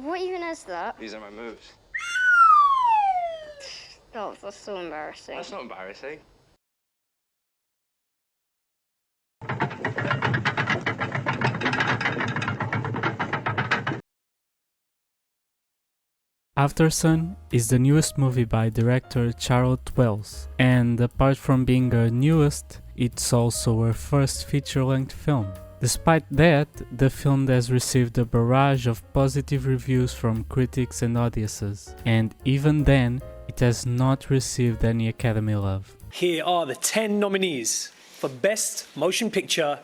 What even is that? These are my moves. Oh, that's so embarrassing. That's not embarrassing. Aftersun is the newest movie by director Charlotte Wells, and apart from being her newest, it's also her first feature-length film. Despite that, the film has received a barrage of positive reviews from critics and audiences, and even then, it has not received any Academy love. Here are the 10 nominees for Best Motion Picture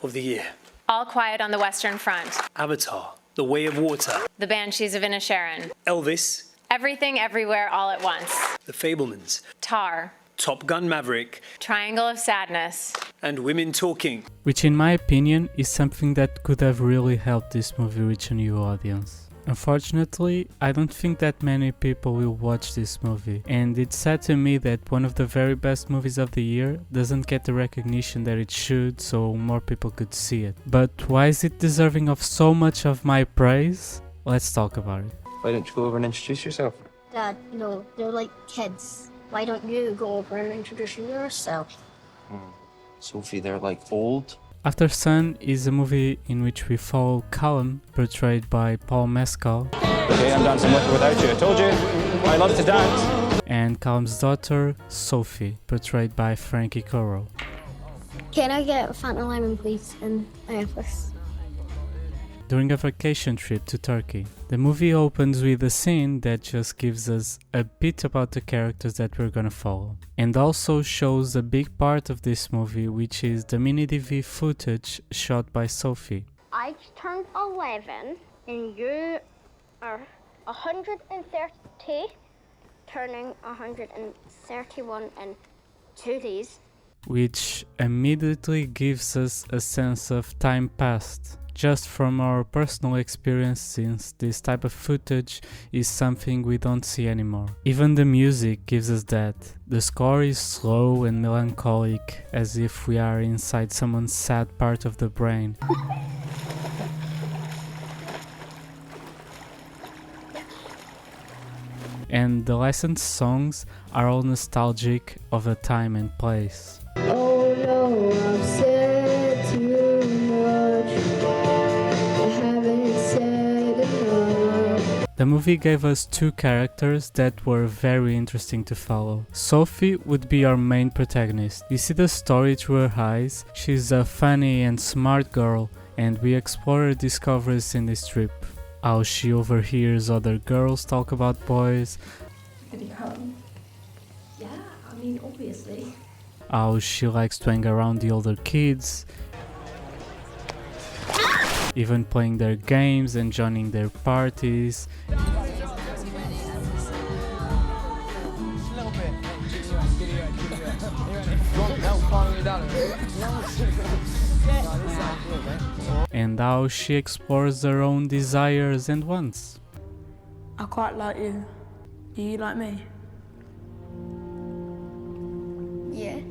of the Year. All Quiet on the Western Front. Avatar, The Way of Water. The Banshees of Inisherin. Elvis. Everything Everywhere All at Once. The Fabelmans. Tar. Top Gun Maverick. Triangle of Sadness. And Women Talking. Which in my opinion is something that could have really helped this movie reach a new audience. Unfortunately, I don't think that many people will watch this movie, and it's sad to me that one of the very best movies of the year doesn't get the recognition that it should, so more people could see it. But why is it deserving of so much of my praise? Let's talk about it. Why don't you go over and introduce yourself? Dad, no, they're like kids. Why don't you go over and introduce yourself? Sophie, they're like old. Aftersun is a movie in which we follow Callum, portrayed by Paul Mescal. Okay, I'm dancing with or without you. I told you, I love to dance. And Callum's daughter, Sophie, portrayed by Frankie Coro. Can I get a Fanta Lemon, please, in my office? During a vacation trip to Turkey. The movie opens with a scene that just gives us a bit about the characters that we're gonna follow, and also shows a big part of this movie, which is the mini-DV footage shot by Sophie. I turned 11 and you are 130, turning 131 in 2 days. Which immediately gives us a sense of time passed. Just from our personal experience, since this type of footage is something we don't see anymore. Even the music gives us that. The score is slow and melancholic, as if we are inside someone's sad part of the brain. And the licensed songs are all nostalgic of a time and place. Oh no, I've said too much. I haven't said enough. The movie gave us two characters that were very interesting to follow. Sophie would be our main protagonist. We see the story through her eyes. She's a funny and smart girl, and we explore her discoveries in this trip. How she overhears other girls talk about boys. Have you come? Yeah, I mean, obviously. How she likes to hang around the older kids, even playing their games and joining their parties. And how she explores her own desires and wants. I quite like you. Do you like me? Yes.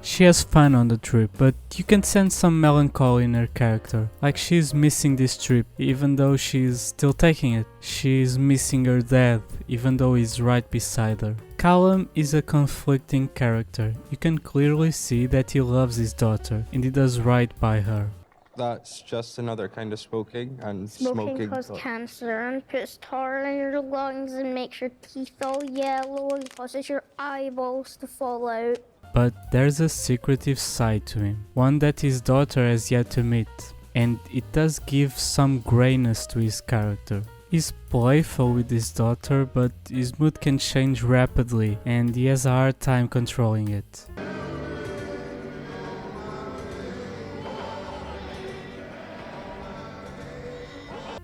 She has fun on the trip, but you can sense some melancholy in her character, like she's missing this trip even though she's still taking it. She's missing her dad even though he's right beside her. Callum is a conflicting character. You can clearly see that he loves his daughter and he does right by her. That's just another kind of smoking, and Smoking causes cancer and puts tar in your lungs and makes your teeth all yellow and causes your eyeballs to fall out. But there's a secretive side to him, one that his daughter has yet to meet, and it does give some grayness to his character. He's playful with his daughter, but his mood can change rapidly and he has a hard time controlling it.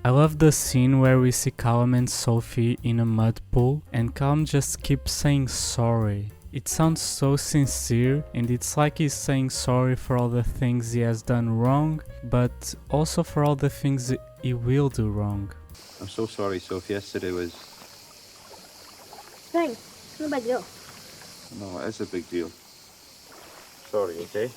I love the scene where we see Callum and Sophie in a mud pool and Callum just keeps saying sorry. It sounds so sincere and it's like he's saying sorry for all the things he has done wrong, but also for all the things he will do wrong. I'm so sorry, Sophie. Yesterday was... Thing, it's no big deal. No, it is a big deal. Sorry, okay?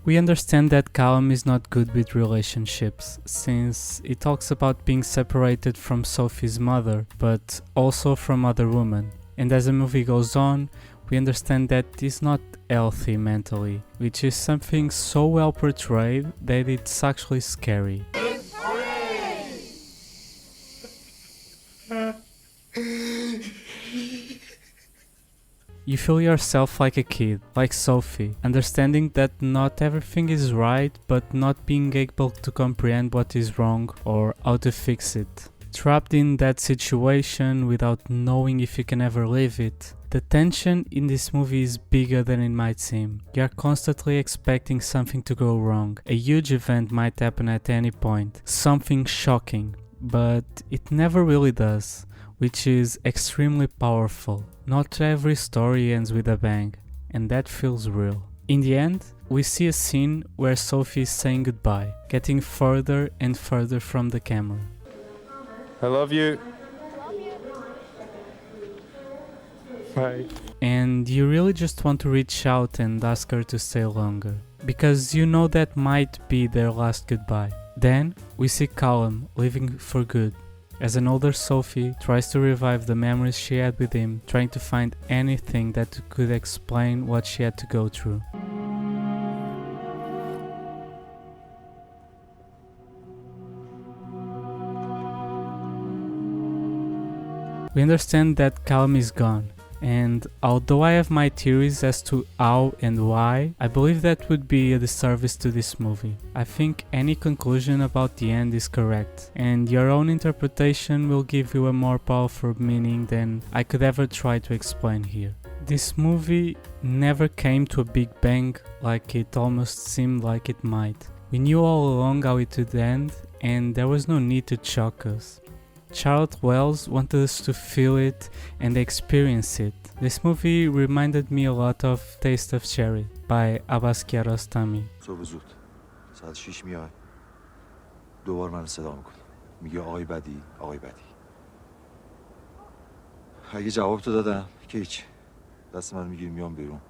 We understand that Callum is not good with relationships, since he talks about being separated from Sophie's mother, but also from other women. And as the movie goes on, we understand that he's not healthy mentally, which is something so well portrayed that it's actually scary. You feel yourself like a kid, like Sophie, understanding that not everything is right, but not being able to comprehend what is wrong or how to fix it. Trapped in that situation without knowing if you can ever leave it. The tension in this movie is bigger than it might seem. You are constantly expecting something to go wrong. A huge event might happen at any point, something shocking, but it never really does, which is extremely powerful. Not every story ends with a bang, and that feels real. In the end, we see a scene where Sophie is saying goodbye, getting further and further from the camera. I love you. Bye. And you really just want to reach out and ask her to stay longer, because you know that might be their last goodbye. Then we see Callum leaving for good, as an older Sophie tries to revive the memories she had with him, trying to find anything that could explain what she had to go through. We understand that Callum is gone, and although I have my theories as to how and why, I believe that would be a disservice to this movie. I think any conclusion about the end is correct, and your own interpretation will give you a more powerful meaning than I could ever try to explain here. This movie never came to a big bang like it almost seemed like it might. We knew all along how it would end, and there was no need to shock us. Charlotte Wells wanted us to feel it and experience it. This movie reminded me a lot of Taste of Cherry by Abbas Kiarostami. صبح زود ساعت 6 میای دوبار من صدا میکنه میگه آقای بدی آقای بدی اگه جواب تو دادم که هیچ دست من میگیری میام بیرون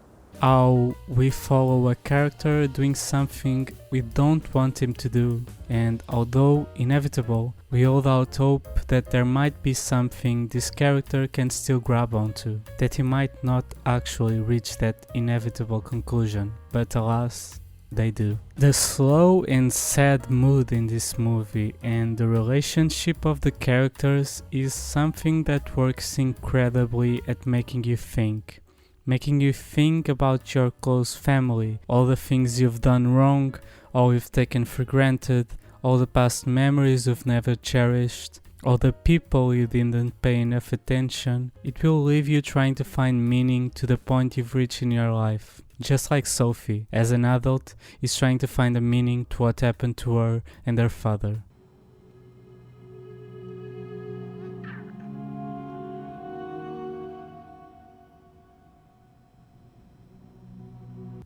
How we follow a character doing something we don't want him to do, and although inevitable, we hold out hope that there might be something this character can still grab onto, that he might not actually reach that inevitable conclusion, but alas, they do. The slow and sad mood in this movie and the relationship of the characters is something that works incredibly at making you think about your close family, all the things you've done wrong, all you've taken for granted, all the past memories you've never cherished, all the people you didn't pay enough attention. It will leave you trying to find meaning to the point you've reached in your life. Just like Sophie, as an adult, is trying to find a meaning to what happened to her and her father.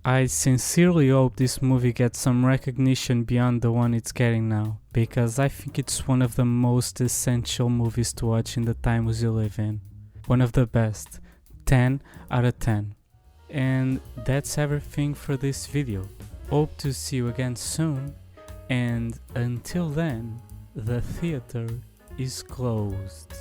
I sincerely hope this movie gets some recognition beyond the one it's getting now, because I think it's one of the most essential movies to watch in the times we live in. One of the best. 10 out of 10. And that's everything for this video. Hope to see you again soon, and until then, the theater is closed.